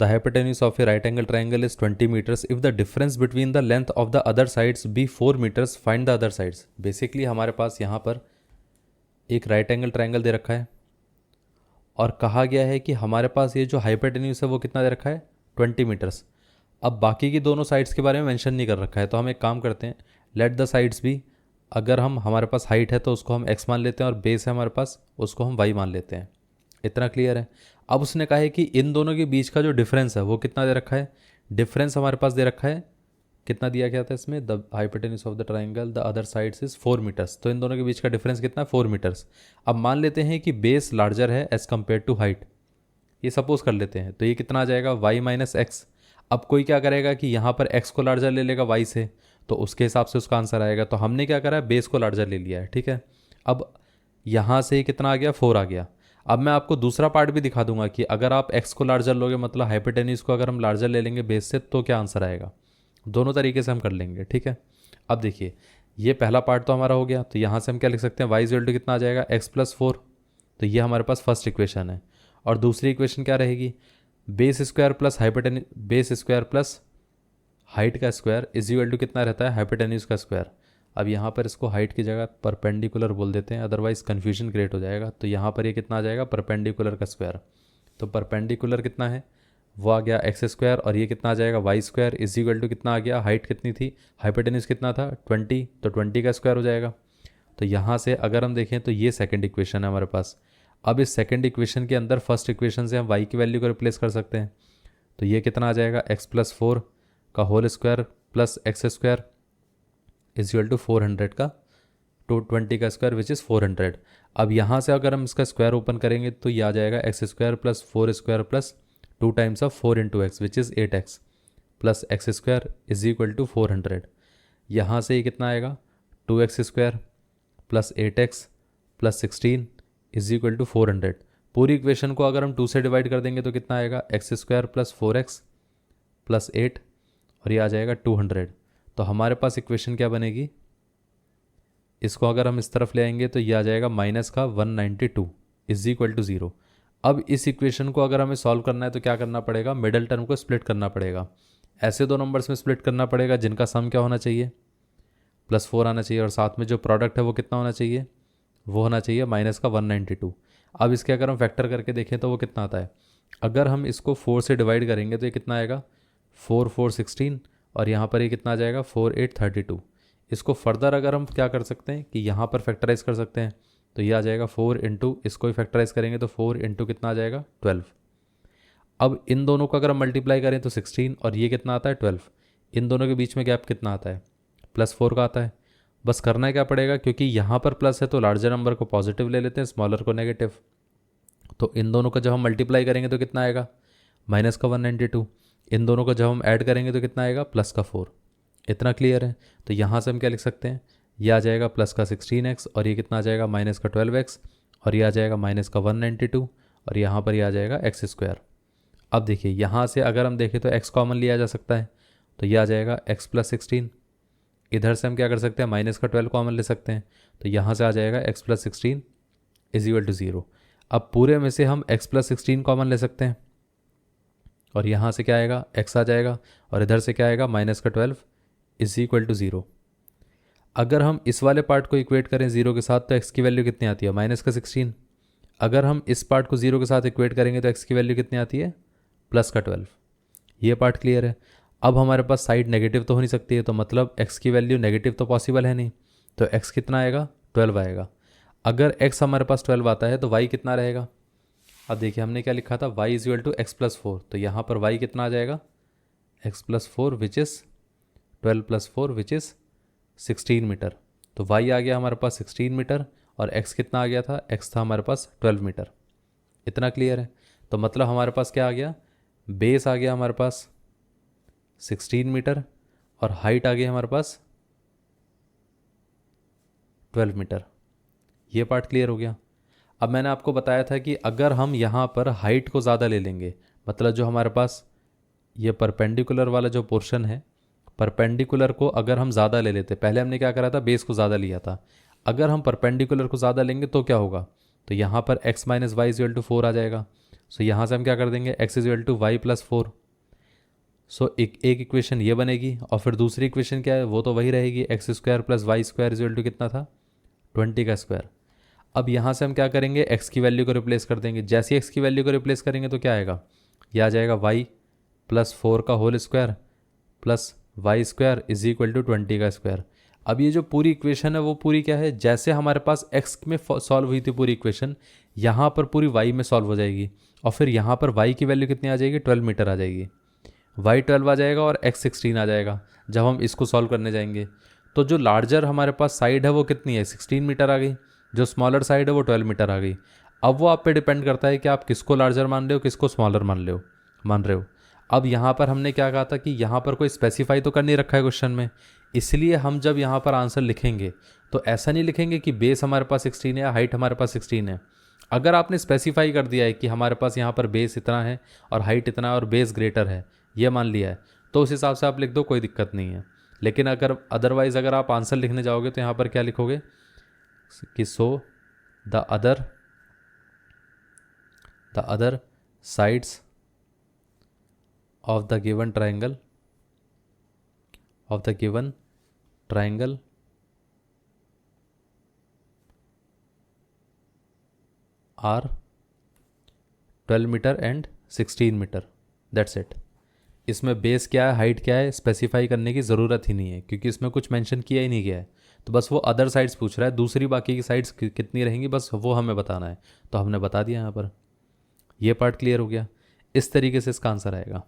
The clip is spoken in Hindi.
The hypotenuse of a right angle triangle is 20 metres if the difference between the length of the other sides be 4 metres find the other sides. Basically हमारे पास यहाँ पर एक राइट एंगल ट्राइंगल दे रखा है और कहा गया है कि हमारे पास ये जो हाइपोटेन्यूज है वो कितना दे रखा है 20 मीटर्स। अब बाकी की दोनों साइड्स के बारे में मेंशन नहीं कर रखा है, तो हम एक काम करते हैं, लेट द साइड्स भी, अगर हमारे पास हाइट है तो उसको हम x मान लेते हैं और बेस है हमारे पास उसको हम y मान लेते हैं। इतना क्लियर है। अब उसने कहा है कि इन दोनों के बीच का जो डिफरेंस है वो कितना दे रखा है, डिफरेंस हमारे पास दे रखा है, कितना दिया गया था इसमें, the hypotenuse of the triangle the other sides is 4 metres. तो इन दोनों के बीच का डिफरेंस कितना है 4 मीटर्स। अब मान लेते हैं कि बेस लार्जर है एज कम्पेयर टू हाइट, ये सपोज कर लेते हैं, तो ये कितना आ जाएगा y माइनस एक्स। अब कोई क्या करेगा कि यहाँ पर x को लार्जर ले लेगा y से, तो उसके हिसाब से उसका आंसर आएगा। तो हमने क्या करा है, बेस को लार्जर ले लिया है, ठीक है। अब यहाँ से कितना आ गया 4 आ गया। अब मैं आपको दूसरा पार्ट भी दिखा दूंगा कि अगर आप x को लार्जर लोगे, मतलब हाइपोटेन्यूज को अगर हम लार्जर ले लेंगे बेस से, तो क्या आंसर आएगा। दोनों तरीके से हम कर लेंगे, ठीक है। अब देखिए ये पहला पार्ट तो हमारा हो गया, तो यहाँ से हम क्या लिख सकते हैं, y इक्वल टू कितना आ जाएगा x प्लस 4। तो ये हमारे पास फर्स्ट इक्वेशन है। और दूसरी इक्वेशन क्या रहेगी, base square plus base square plus height का स्क्वायर इज इक्वल टू कितना रहता है, हाइपोटेन्यूज का स्क्वायर। अब यहाँ पर इसको हाइट की जगह परपेंडिकुलर बोल देते हैं, अदरवाइज कन्फ्यूजन क्रिएट हो जाएगा। तो यहाँ पर ये कितना आ जाएगा, परपेंडिकुलर का स्क्वायर। तो परपेंडिकुलर कितना है, वो आ गया एक्स स्क्वायर, और ये कितना आ जाएगा Y square is equal to कितना आ गया, हाइट कितनी थी, हाइपोटेन्यूज कितना था 20, तो 20 का स्क्वायर हो जाएगा। तो यहाँ से अगर हम देखें तो ये सेकंड इक्वेशन है हमारे पास। अब इस सेकंड इक्वेशन के अंदर फर्स्ट इक्वेशन से हम y की वैल्यू को रिप्लेस कर सकते हैं। तो ये कितना आ जाएगा, x प्लस 4 का whole square plus X square is equal to 400 का 220 का स्क्वायर विच इज़ 400। अब यहाँ से अगर हम इसका स्क्वायर ओपन करेंगे तो ये आ जाएगा X square plus 4 square plus 2 times of 4 into X which is 8x plus X square is equal to 400। यहाँ से ये कितना आएगा 2x square plus 8x plus 16 is equal to 400। पूरी इक्वेशन को अगर हम 2 से डिवाइड कर देंगे तो कितना आएगा, x square plus 4x plus 8 और ये आ जाएगा 200। तो हमारे पास इक्वेशन क्या बनेगी, इसको अगर हम इस तरफ ले आएंगे तो ये आ जाएगा माइनस का 192 इज इक्वल टू 0। अब इस इक्वेशन को अगर हमें सॉल्व करना है तो क्या करना पड़ेगा, मिडल टर्म को स्प्लिट करना पड़ेगा। ऐसे दो नंबर्स में स्प्लिट करना पड़ेगा जिनका सम क्या होना चाहिए, +4 आना चाहिए, और साथ में जो प्रोडक्ट है वो कितना होना चाहिए, वो होना चाहिए माइनस का 192। अब इसके अगर हम फैक्टर करके देखें तो वो कितना आता है, अगर हम इसको 4 से डिवाइड करेंगे तो ये कितना आएगा 4 4 16 और यहाँ पर ये कितना आ जाएगा 4 8 32। इसको फर्दर अगर हम क्या कर सकते हैं कि यहाँ पर फैक्टराइज कर सकते हैं, तो ये आ जाएगा 4 इंटू, इसको ही फैक्टराइज करेंगे तो 4 इंटू कितना आ जाएगा 12। अब इन दोनों को अगर हम मल्टीप्लाई करें तो 16 और ये कितना आता है 12। इन दोनों के बीच में गैप कितना आता है, +4 का आता है। बस करना क्या पड़ेगा, क्योंकि यहाँ पर प्लस है तो लार्जर नंबर को पॉजिटिव ले लेते हैं, स्मॉलर को नेगेटिव। तो इन दोनों को जब हम मल्टीप्लाई करेंगे तो कितना आएगा, माइनस का 192। इन दोनों को जब हम ऐड करेंगे तो कितना आएगा, प्लस का 4। इतना क्लियर है। तो यहाँ से हम क्या लिख सकते हैं, ये आ जाएगा प्लस का 16x और ये कितना आ जाएगा माइनस का 12x और ये आ जाएगा माइनस का 192 और यहाँ पर ये आ जाएगा एक्स स्क्वायर। अब देखिए यहाँ से अगर हम देखें तो x कॉमन लिया जा सकता है, तो ये आ जाएगा x प्लस 16। इधर से हम क्या कर सकते हैं, माइनस का 12 कॉमन ले सकते हैं, तो यहाँ से आ जाएगा x plus 16 is equal to 0। अब पूरे में से हम x प्लस 16 कॉमन ले सकते हैं और यहाँ से क्या आएगा, x आ जाएगा और इधर से क्या आएगा माइनस का 12 इज इक्वल टू 0। अगर हम इस वाले पार्ट को इक्वेट करें 0 के साथ तो x की वैल्यू कितनी आती है, माइनस का 16। अगर हम इस पार्ट को 0 के साथ इक्वेट करेंगे तो x की वैल्यू कितनी आती है, प्लस का 12। ये पार्ट क्लियर है। अब हमारे पास साइड नेगेटिव तो हो नहीं सकती है, तो मतलब x की वैल्यू नेगेटिव तो पॉसिबल है नहीं, तो x कितना आएगा 12 आएगा। अगर x हमारे पास 12 आता है तो y कितना रहेगा। अब देखिए हमने क्या लिखा था, y is equal to x plus 4, तो यहाँ पर y कितना आ जाएगा, x plus 4 which is 12 plus 4 which is 16 metre. तो y आ गया हमारे पास 16 मीटर और x कितना आ गया था, x था हमारे पास 12 मीटर। इतना क्लियर है। तो मतलब हमारे पास क्या आ गया, बेस आ गया हमारे पास 16 मीटर और हाइट आ गई हमारे पास 12 मीटर। ये पार्ट क्लियर हो गया। अब मैंने आपको बताया था कि अगर हम यहाँ पर हाइट को ज़्यादा ले लेंगे, मतलब जो हमारे पास ये परपेंडिकुलर वाला जो पोर्शन है, परपेंडिकुलर को अगर हम ज़्यादा ले लेते, पहले हमने क्या करा था, बेस को ज़्यादा लिया था, अगर हम परपेंडिकुलर को ज़्यादा लेंगे तो क्या होगा, तो यहाँ पर x minus Y equal to 4 आ जाएगा। सो यहाँ से हम क्या कर देंगे, x is equal to Y plus 4। So एक इक्वेशन ये बनेगी और फिर दूसरी इक्वेशन क्या है, वो तो वही रहेगी, X square plus Y square is equal to कितना था, 20 का स्क्वायर। अब यहाँ से हम क्या करेंगे, x की वैल्यू को रिप्लेस कर देंगे। जैसे ही x की वैल्यू को रिप्लेस करेंगे तो क्या आएगा, यह आ जाएगा y प्लस 4 का whole square plus Y square is equal to 20 का स्क्वायर। अब ये जो पूरी इक्वेशन है वो पूरी क्या है, जैसे हमारे पास x में सॉल्व हुई थी पूरी इक्वेशन, यहाँ पर पूरी y में सॉल्व हो जाएगी और फिर यहाँ पर y की वैल्यू कितनी आ जाएगी, 12 मीटर आ जाएगी, y 12 आ जाएगा और x 16 आ जाएगा जब हम इसको सॉल्व करने जाएंगे। तो जो लार्जर हमारे पास साइड है वो कितनी है, 16 मीटर आ गई, जो स्मॉलर साइड है वो 12 मीटर आ गई। अब वो आप पे डिपेंड करता है कि आप किसको लार्जर मान रहे हो, किसको स्मॉलर मान रहे हो। अब यहाँ पर हमने क्या कहा था कि यहाँ पर कोई स्पेसिफाई तो कर नहीं रखा है क्वेश्चन में, इसलिए हम जब यहाँ पर आंसर लिखेंगे तो ऐसा नहीं लिखेंगे कि बेस हमारे पास 16 है या हाइट हमारे पास 16 है। अगर आपने स्पेसिफाई कर दिया है कि हमारे पास यहाँ पर बेस इतना है और हाइट इतना है और बेस ग्रेटर है, ये मान लिया है, तो उस हिसाब से आप लिख दो, कोई दिक्कत नहीं है। लेकिन अगर अदरवाइज़ अगर आप आंसर लिखने जाओगे तो यहाँ पर क्या लिखोगे कि so the other sides of the given triangle are 12 metre and 16 metre, that's it. इसमें बेस क्या है, हाइट क्या है, स्पेसिफाई करने की ज़रूरत ही नहीं है क्योंकि इसमें कुछ मेंशन किया ही नहीं गया है। तो बस वो अदर साइड्स पूछ रहा है, दूसरी बाकी की साइड्स कितनी रहेंगी बस वो हमें बताना है, तो हमने बता दिया यहाँ पर। ये पार्ट क्लियर हो गया। इस तरीके से इसका आंसर आएगा।